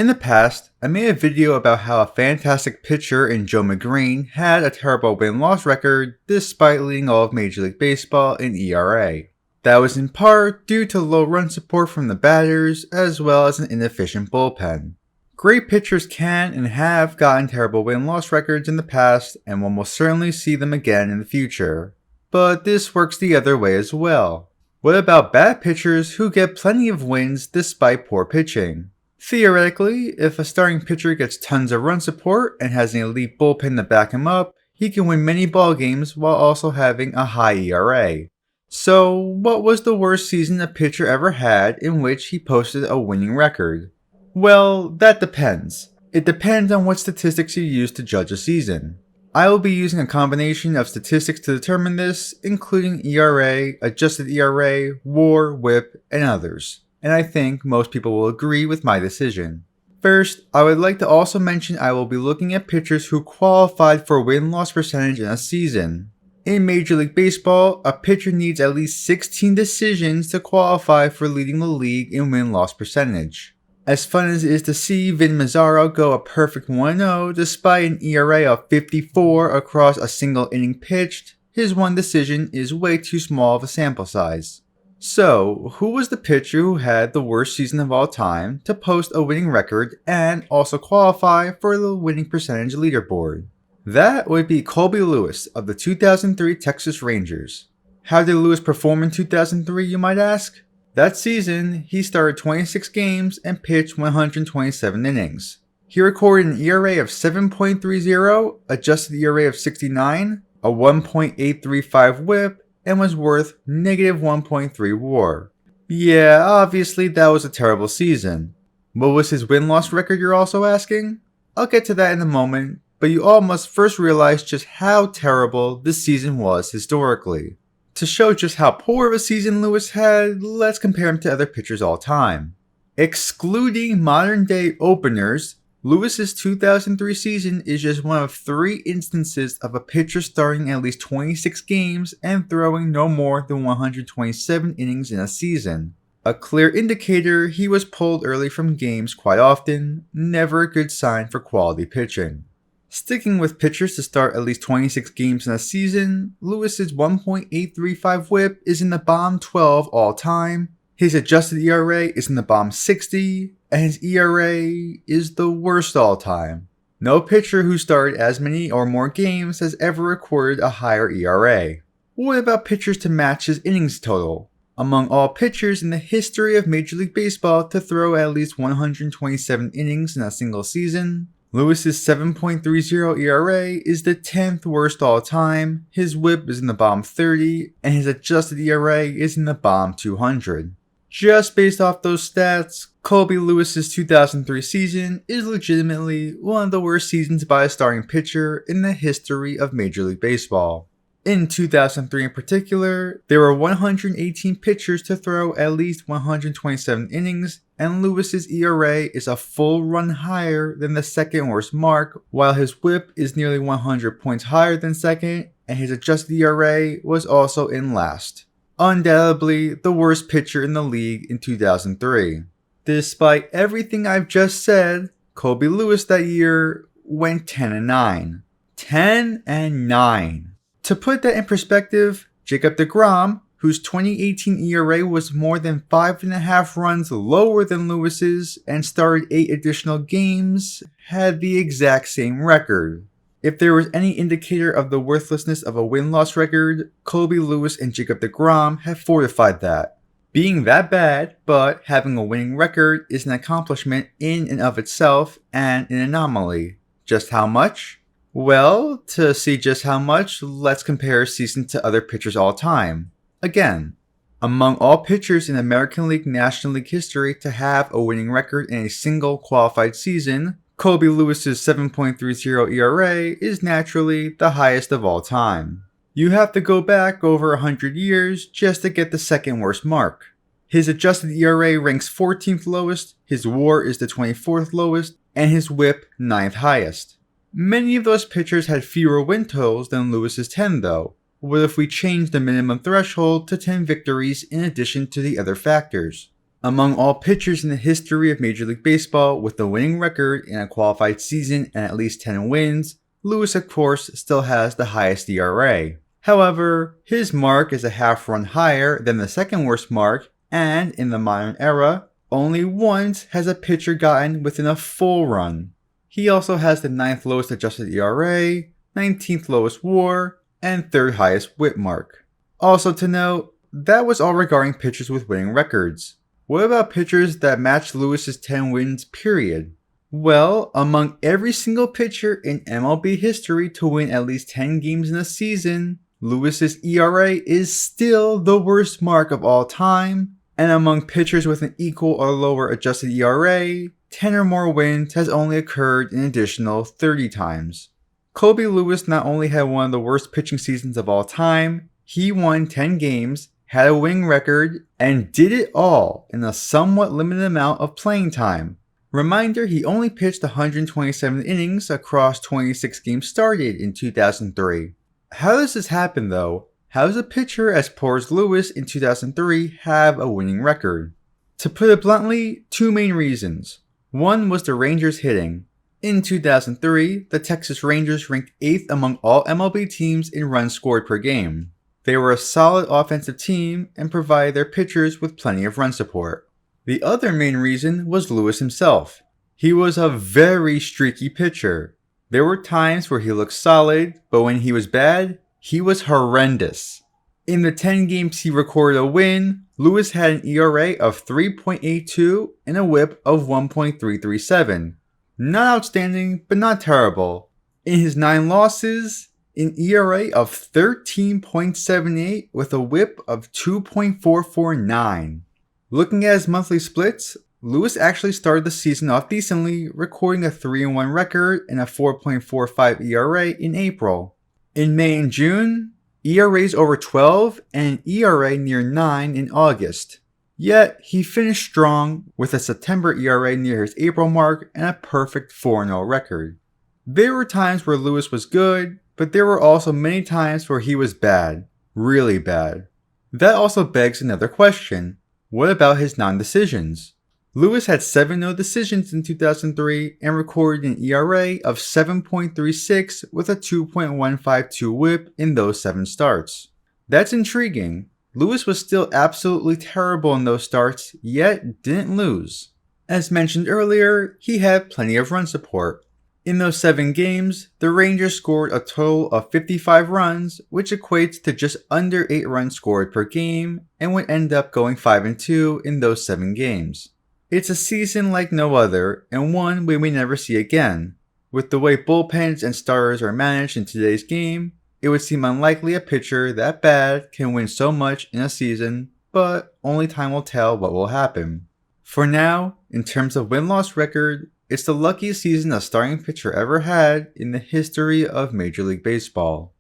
In the past, I made a video about how a fantastic pitcher in Joe McGreen had a terrible win-loss record despite leading all of Major League Baseball in ERA. That was in part due to low run support from the batters as well as an inefficient bullpen. Great pitchers can and have gotten terrible win-loss records in the past and will most certainly see them again in the future. But this works the other way as well. What about bad pitchers who get plenty of wins despite poor pitching? Theoretically, if a starting pitcher gets tons of run support and has an elite bullpen to back him up, he can win many ball games while also having a high ERA. So, what was the worst season a pitcher ever had in which he posted a winning record? Well, that depends. It depends on what statistics you use to judge a season. I will be using a combination of statistics to determine this, including ERA, adjusted ERA, WAR, WHIP, and others. And I think most people will agree with my decision. First, I would like to also mention I will be looking at pitchers who qualified for win-loss percentage in a season. In Major League Baseball, a pitcher needs at least 16 decisions to qualify for leading the league in win-loss percentage. As fun as it is to see Vin Mazzaro go a perfect 1-0 despite an ERA of 54 across a single inning pitched, his one decision is way too small of a sample size. So, who was the pitcher who had the worst season of all time to post a winning record and also qualify for the winning percentage leaderboard? That would be Colby Lewis of the 2003 Texas Rangers. How did Lewis perform in 2003, you might ask? That season, he started 26 games and pitched 127 innings. He recorded an ERA of 7.30, adjusted ERA of 69, a 1.835 WHIP, and was worth negative 1.3 WAR. Yeah, obviously that was a terrible season. What was his win-loss record, you're also asking? I'll get to that in a moment, but you all must first realize just how terrible this season was historically. To show just how poor of a season Lewis had, let's compare him to other pitchers all time. Excluding modern-day openers, Lewis's 2003 season is just one of 3 instances of a pitcher starting at least 26 games and throwing no more than 127 innings in a season. A clear indicator he was pulled early from games quite often, never a good sign for quality pitching. Sticking with pitchers to start at least 26 games in a season, Lewis's 1.835 WHIP is in the bottom 12 all time, his adjusted ERA is in the bottom 60, and his ERA is the worst all time. No pitcher who started as many or more games has ever recorded a higher ERA. What about pitchers to match his innings total? Among all pitchers in the history of Major League Baseball to throw at least 127 innings in a single season, Lewis's 7.30 ERA is the 10th worst all time, his WHIP is in the bottom 30, and his adjusted ERA is in the bottom 200. Just based off those stats, Colby Lewis's 2003 season is legitimately one of the worst seasons by a starting pitcher in the history of Major League Baseball. In 2003 in particular, there were 118 pitchers to throw at least 127 innings, and Lewis's ERA is a full run higher than the second worst mark, while his WHIP is nearly 100 points higher than second, and his adjusted ERA was also in last. Undoubtedly the worst pitcher in the league in 2003. Despite everything I've just said, Colby Lewis that year went 10-9. 10-9. To put that in perspective, Jacob deGrom, whose 2018 ERA was more than 5.5 runs lower than Lewis's and started 8 additional games, had the exact same record. If there was any indicator of the worthlessness of a win-loss record, Colby Lewis and Jacob deGrom have fortified that. Being that bad, but having a winning record is an accomplishment in and of itself and an anomaly. Just how much? Well, to see just how much, let's compare a season to other pitchers all time. Again, among all pitchers in American League National League history to have a winning record in a single qualified season, Colby Lewis's 7.30 ERA is naturally the highest of all time. You have to go back over 100 years just to get the second worst mark. His adjusted ERA ranks 14th lowest, his WAR is the 24th lowest, and his WHIP 9th highest. Many of those pitchers had fewer win totals than Lewis's 10 though. What if we change the minimum threshold to 10 victories in addition to the other factors? Among all pitchers in the history of Major League Baseball with a winning record in a qualified season and at least 10 wins, Lewis of course still has the highest ERA. However, his mark is a half run higher than the second worst mark, and in the modern era, only once has a pitcher gotten within a full run. He also has the 9th lowest adjusted ERA, 19th lowest WAR, and 3rd highest WHIP mark. Also to note, that was all regarding pitchers with winning records. What about pitchers that match Lewis's 10 wins period? Well, among every single pitcher in MLB history to win at least 10 games in a season, Lewis's ERA is still the worst mark of all time, and among pitchers with an equal or lower adjusted ERA, 10 or more wins has only occurred an additional 30 times. Colby Lewis not only had one of the worst pitching seasons of all time, he won 10 games, had a winning record, and did it all in a somewhat limited amount of playing time. Reminder, he only pitched 127 innings across 26 games started in 2003. How does this happen though? How does a pitcher as poor as Lewis in 2003 have a winning record? To put it bluntly, two main reasons. One was the Rangers hitting. In 2003, the Texas Rangers ranked 8th among all MLB teams in runs scored per game. They were a solid offensive team and provided their pitchers with plenty of run support. The other main reason was Lewis himself. He was a very streaky pitcher. There were times where he looked solid, but when he was bad, he was horrendous. In the 10 games he recorded a win, Lewis had an ERA of 3.82 and a WHIP of 1.337. Not outstanding, but not terrible. In his 9 losses, an ERA of 13.78 with a WHIP of 2.449. Looking at his monthly splits, Lewis actually started the season off decently, recording a 3-1 record and a 4.45 ERA in April. In May and June, ERAs over 12 and an ERA near 9 in August. Yet, he finished strong with a September ERA near his April mark and a perfect 4-0 record. There were times where Lewis was good, but there were also many times where he was bad. Really bad. That also begs another question. What about his non-decisions? Lewis had 7 no decisions in 2003 and recorded an ERA of 7.36 with a 2.152 WHIP in those 7 starts. That's intriguing. Lewis was still absolutely terrible in those starts, yet didn't lose. As mentioned earlier, he had plenty of run support. In those 7 games, the Rangers scored a total of 55 runs, which equates to just under 8 runs scored per game, and would end up going 5-2 in those 7 games. It's a season like no other, and one we may never see again. With the way bullpens and starters are managed in today's game, it would seem unlikely a pitcher that bad can win so much in a season, but only time will tell what will happen. For now, in terms of win-loss record, it's the luckiest season a starting pitcher ever had in the history of Major League Baseball.